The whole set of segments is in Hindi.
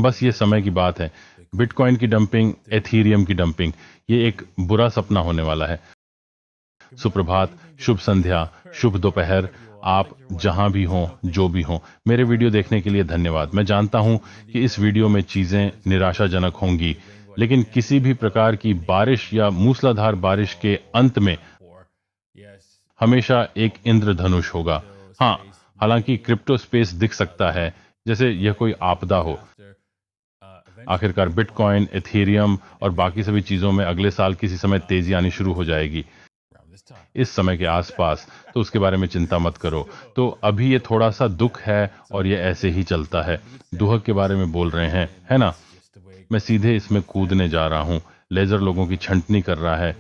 बस ये समय की बात है। बिटकॉइन की डंपिंग, एथीरियम की डंपिंग, ये एक बुरा सपना होने वाला है। सुप्रभात, शुभ संध्या, शुभ दोपहर, आप जहां भी हों, जो भी हों, मेरे वीडियो देखने के लिए धन्यवाद। मैं जानता हूं कि इस वीडियो में चीजें निराशाजनक होंगी, लेकिन किसी भी प्रकार की बारिश या मूसलाधार बारिश के अंत में हमेशा एक इंद्रधनुष होगा। हाँ, हालांकि क्रिप्टो स्पेस दिख सकता है जैसे यह कोई आपदा हो। आखिरकार बिटकॉइन, एथेरियम और बाकी सभी चीजों में अगले साल किसी समय तेजी आनी शुरू हो जाएगी, इस समय के आसपास। तो उसके बारे में चिंता मत करो। तो अभी ये थोड़ा सा दुख है और ये ऐसे ही चलता है। दुहक के बारे में बोल रहे हैं, है ना? मैं सीधे इसमें कूदने जा रहा हूँ। लेजर लोगों की छंटनी कर रहा है।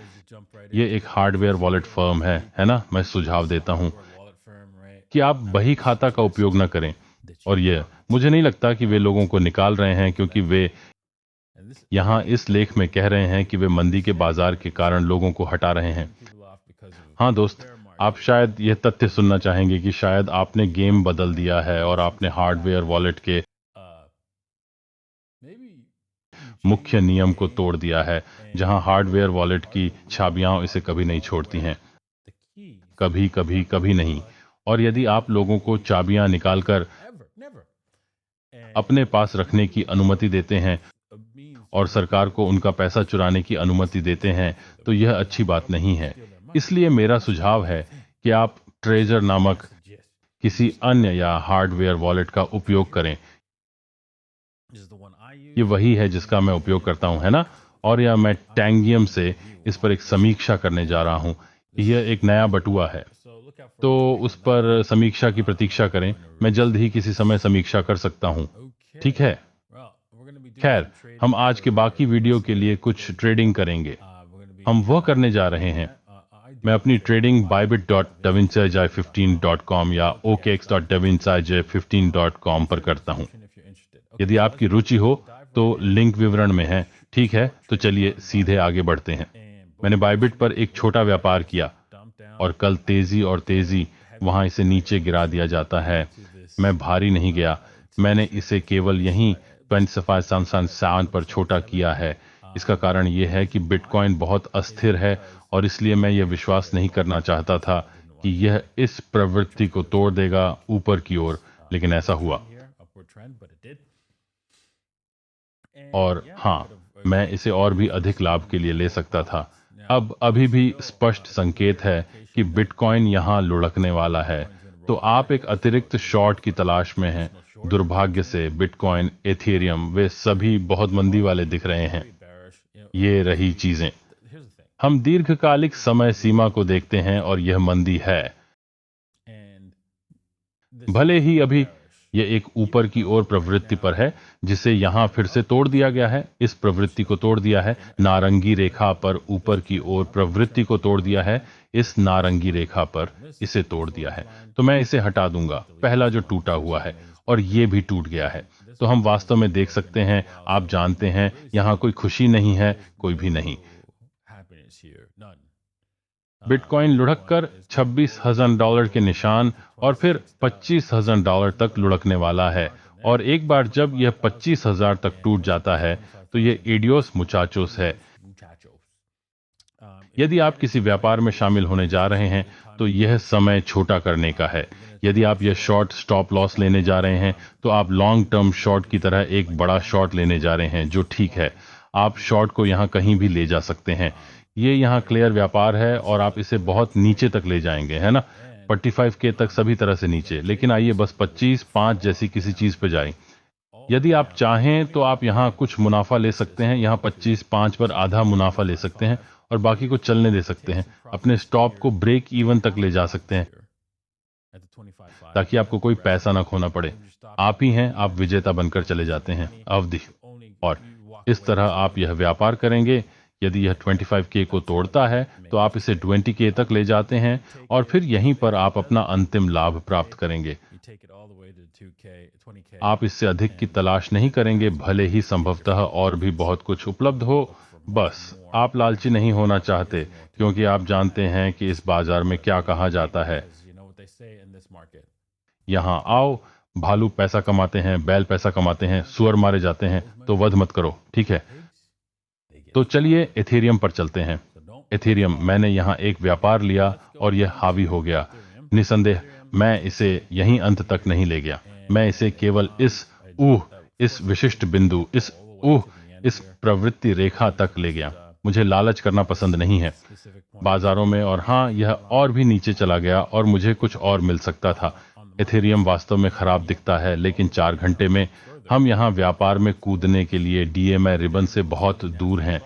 ये एक हार्डवेयर वॉलेट फर्म है ना? मैं सुझाव देता हूँ कि आप बही खाता का उपयोग न करें। और ये मुझे नहीं लगता कि वे लोगों को निकाल रहे हैं, क्योंकि वे यहाँ इस लेख में कह रहे हैं कि वे मंदी के बाजार के कारण लोगों को हटा रहे हैं। हाँ दोस्त, आप शायद यह तथ्य सुनना चाहेंगे कि शायद आपने गेम बदल दिया है और आपने हार्डवेयर वॉलेट के मुख्य नियम को तोड़ दिया है, जहां हार्डवेयर वॉलेट की चाबियां इसे कभी नहीं छोड़ती हैं। कभी कभी कभी नहीं। और यदि आप लोगों को चाबियां निकालकर अपने पास रखने की अनुमति देते हैं और सरकार को उनका पैसा चुराने की अनुमति देते हैं, तो यह अच्छी बात नहीं है। इसलिए मेरा सुझाव है कि आप ट्रेजर नामक किसी अन्य या हार्डवेयर वॉलेट का उपयोग करें। ये वही है जिसका मैं उपयोग करता हूं, है ना? और यह मैं टैंगियम से इस पर एक समीक्षा करने जा रहा हूं। यह एक नया बटुआ है, तो उस पर समीक्षा की प्रतीक्षा करें। मैं जल्द ही किसी समय समीक्षा कर सकता हूं, ठीक है? खैर, हम आज के बाकी वीडियो के लिए कुछ ट्रेडिंग करेंगे। हम वह करने जा रहे हैं। मैं अपनी ट्रेडिंग bybit.davinsij15.com या okx.davinsij15.com पर करता हूं। यदि आपकी रुचि हो तो लिंक विवरण में है। ठीक है, तो चलिए सीधे आगे बढ़ते हैं। मैंने बाइबिट पर एक छोटा व्यापार किया और कल तेजी और तेजी वहां इसे नीचे गिरा दिया जाता है। मैं भारी नहीं गया, मैंने इसे केवल यहीं 25,7 पर छोटा किया है। इसका कारण यह है कि बिटकॉइन बहुत अस्थिर है और इसलिए मैं यह विश्वास नहीं करना चाहता था कि यह इस प्रवृत्ति को तोड़ देगा ऊपर की ओर, लेकिन ऐसा हुआ। और हाँ, मैं इसे और भी अधिक लाभ के लिए ले सकता था। अब अभी भी स्पष्ट संकेत है कि बिटकॉइन यहां लुढ़कने वाला है, तो आप एक अतिरिक्त शॉर्ट की तलाश में हैं। दुर्भाग्य से बिटकॉइन, एथेरियम वे सभी बहुत मंदी वाले दिख रहे हैं। ये रही चीजें। हम दीर्घकालिक समय सीमा को देखते हैं और यह मंदी है। भले ही अभी यह एक ऊपर की ओर प्रवृत्ति पर है, जिसे यहां फिर से तोड़ दिया गया है। इस प्रवृत्ति को तोड़ दिया है। नारंगी रेखा पर ऊपर की ओर प्रवृत्ति को तोड़ दिया है। इस नारंगी रेखा पर इसे तोड़ दिया है। तो मैं इसे हटा दूंगा, पहला जो टूटा हुआ है, और ये भी टूट गया है। तो हम वास्तव में देख सकते हैं, आप जानते हैं, यहां कोई खुशी नहीं है, कोई भी नहीं। बिटकॉइन लुढ़क कर $26,000 के निशान और फिर $25,000 तक लुढ़कने वाला है। और एक बार जब यह 25,000 तक टूट जाता है, तो यह इडियोस मुचाचोस है। यदि आप किसी व्यापार में शामिल होने जा रहे हैं, तो यह समय छोटा करने का है। यदि आप यह शॉर्ट स्टॉप लॉस लेने जा रहे हैं, तो आप लॉन्ग टर्म शॉर्ट की तरह एक बड़ा शॉर्ट लेने जा रहे हैं, जो ठीक है। आप शॉर्ट को यहाँ कहीं भी ले जा सकते हैं। ये यहाँ क्लियर व्यापार है और आप इसे बहुत नीचे तक ले जाएंगे, है ना? 45K तक सभी तरह से नीचे। लेकिन आइए बस 25-5 जैसी किसी चीज पे जाएं। यदि आप चाहें तो आप यहाँ कुछ मुनाफा ले सकते हैं। यहाँ 25-5 पर आधा मुनाफा ले सकते हैं और बाकी को चलने दे सकते हैं। अपने स्टॉप को ब्रेक इवन तक ले जा सकते हैं, ताकि आपको कोई पैसा ना खोना पड़े। आप ही हैं, आप विजेता बनकर चले जाते हैं अवधि। और इस तरह आप यह व्यापार करेंगे। यदि यह 25K को तोड़ता है, तो आप इसे 20K तक ले जाते हैं और फिर यहीं पर आप अपना अंतिम लाभ प्राप्त करेंगे। आप इससे अधिक की तलाश नहीं करेंगे, भले ही संभवतः और भी बहुत कुछ उपलब्ध हो। बस आप लालची नहीं होना चाहते, क्योंकि आप जानते हैं कि इस बाजार में क्या कहा जाता है। यहाँ आओ, भालू पैसा कमाते हैं, बैल पैसा कमाते हैं, सुअर मारे जाते हैं, तो वध मत करो, ठीक है। तो चलिए एथेरियम पर चलते हैं। एथेरियम, मैंने यहाँ एक व्यापार लिया और यह हावी हो गया। निसंदेह मैं इसे यहीं अंत तक नहीं ले गया। मैं इसे केवल इस विशिष्ट बिंदु, इस प्रवृत्ति रेखा तक ले गया। मुझे लालच करना पसंद नहीं है बाजारों में, और हाँ, यह और भी नीचे चला गया और मुझे कुछ और मिल सकता था। एथेरियम वास्तव में खराब दिखता है, लेकिन 4 घंटे में हम यहाँ व्यापार में कूदने के लिए डीएमए रिबन से बहुत दूर हैं।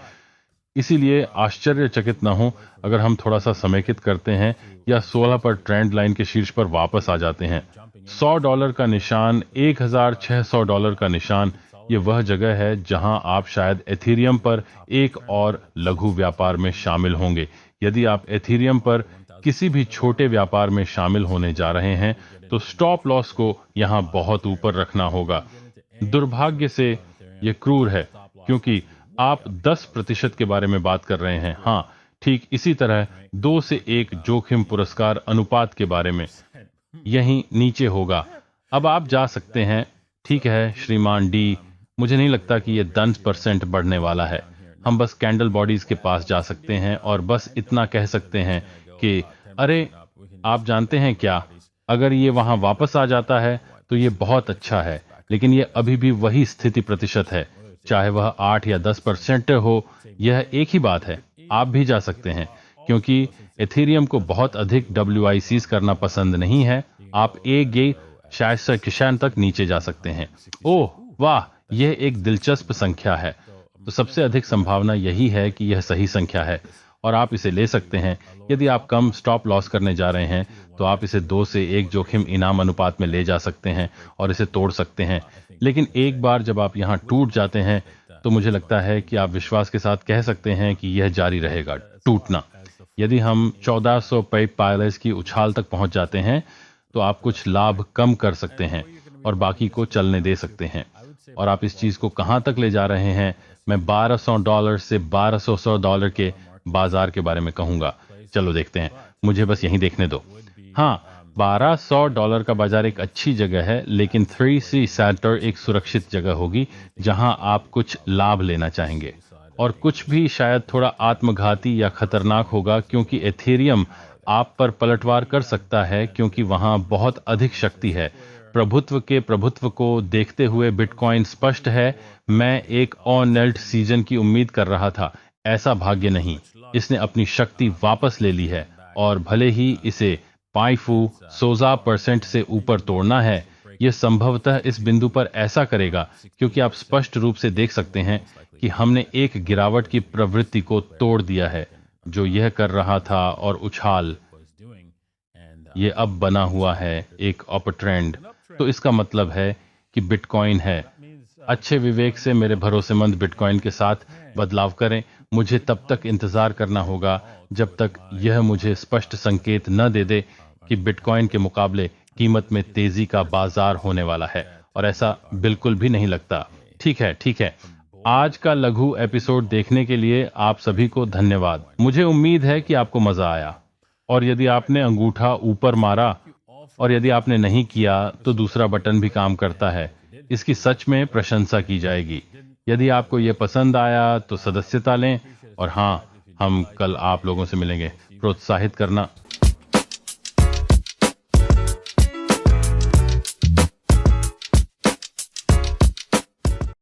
इसीलिए आश्चर्यचकित न हो अगर हम थोड़ा सा समेकित करते हैं या 16 पर ट्रेंड लाइन के शीर्ष पर वापस आ जाते हैं। $100 का निशान, $1,600 का निशान, ये वह जगह है जहां आप शायद एथेरियम पर एक और लघु व्यापार में शामिल होंगे। यदि आप एथेरियम पर किसी भी छोटे व्यापार में शामिल होने जा रहे हैं तो स्टॉप लॉस को यहां बहुत ऊपर रखना होगा। दुर्भाग्य से यह क्रूर है क्योंकि आप 10% के बारे में बात कर रहे हैं। हाँ, ठीक इसी तरह 2 से 1 जोखिम पुरस्कार अनुपात के बारे में यहीं नीचे होगा। अब आप जा सकते हैं, ठीक है श्रीमान डी, मुझे नहीं लगता कि यह 10% बढ़ने वाला है। हम बस कैंडल बॉडीज के पास जा सकते हैं और बस इतना कह सकते हैं कि अरे आप जानते हैं क्या, अगर ये वहां वापस आ जाता है तो ये बहुत अच्छा है, लेकिन ये अभी भी वही स्थिति प्रतिशत है, चाहे वह 8 या 10% हो, यह एक ही बात है। आप भी जा सकते हैं क्योंकि एथेरियम को बहुत अधिक WICs करना पसंद नहीं है। आप शायद से किसान तक नीचे जा सकते हैं। ओह वाह, यह एक दिलचस्प संख्या है। तो सबसे अधिक संभावना यही है कि यह सही संख्या है और आप इसे ले सकते हैं। यदि आप कम स्टॉप लॉस करने जा रहे हैं तो आप इसे 2 से 1 जोखिम इनाम अनुपात में ले जा सकते हैं और इसे तोड़ सकते हैं। लेकिन एक बार जब आप यहाँ टूट जाते हैं तो मुझे लगता है कि आप विश्वास के साथ कह सकते हैं कि यह जारी रहेगा टूटना। यदि हम 1400 पायलस की उछाल तक पहुंच जाते हैं तो आप कुछ लाभ कम कर सकते हैं और बाकी को चलने दे सकते हैं। और आप इस चीज को कहां तक ले जा रहे हैं, मैं $1200 से $1200 के बाजार के बारे में कहूंगा। चलो देखते हैं, मुझे बस यहीं देखने दो। हाँ, $1200 का बाजार एक अच्छी जगह है, लेकिन 3C सेंटर एक सुरक्षित जगह होगी जहां आप कुछ लाभ लेना चाहेंगे। और कुछ भी शायद थोड़ा आत्मघाती या खतरनाक होगा क्योंकि एथेरियम आप पर पलटवार कर सकता है क्योंकि वहां बहुत अधिक शक्ति है। प्रभुत्व को देखते हुए बिटकॉइन स्पष्ट है। मैं एक ऑनेल्ट सीजन की उम्मीद कर रहा था, ऐसा भाग्य नहीं। इसने अपनी शक्ति वापस ले ली है और भले ही इसे 5% से ऊपर तोड़ना है, यह संभवतः इस बिंदु पर ऐसा करेगा क्योंकि आप स्पष्ट रूप से देख सकते हैं कि हमने एक गिरावट की प्रवृत्ति को तोड़ दिया है जो यह कर रहा था, और उछाल ये अब बना हुआ है एक अपर ट्रेंड। तो इसका मतलब है कि बिटकॉइन है। अच्छे विवेक से मेरे भरोसेमंद बिटकॉइन के साथ बदलाव करें। मुझे तब तक इंतजार करना होगा जब तक यह मुझे स्पष्ट संकेत न दे दे कि बिटकॉइन के मुकाबले कीमत में तेजी का बाजार होने वाला है, और ऐसा बिल्कुल भी नहीं लगता। ठीक है। आज का लघु एपिसोड देखने के लिए आप सभी को धन्यवाद। मुझे उम्मीद है कि आपको मजा आया, और यदि आपने अंगूठा ऊपर मारा और यदि आपने नहीं किया तो दूसरा बटन भी काम करता है। इसकी सच में प्रशंसा की जाएगी। यदि आपको यह पसंद आया तो सदस्यता लें, और हाँ, हम कल आप लोगों से मिलेंगे। प्रोत्साहित करना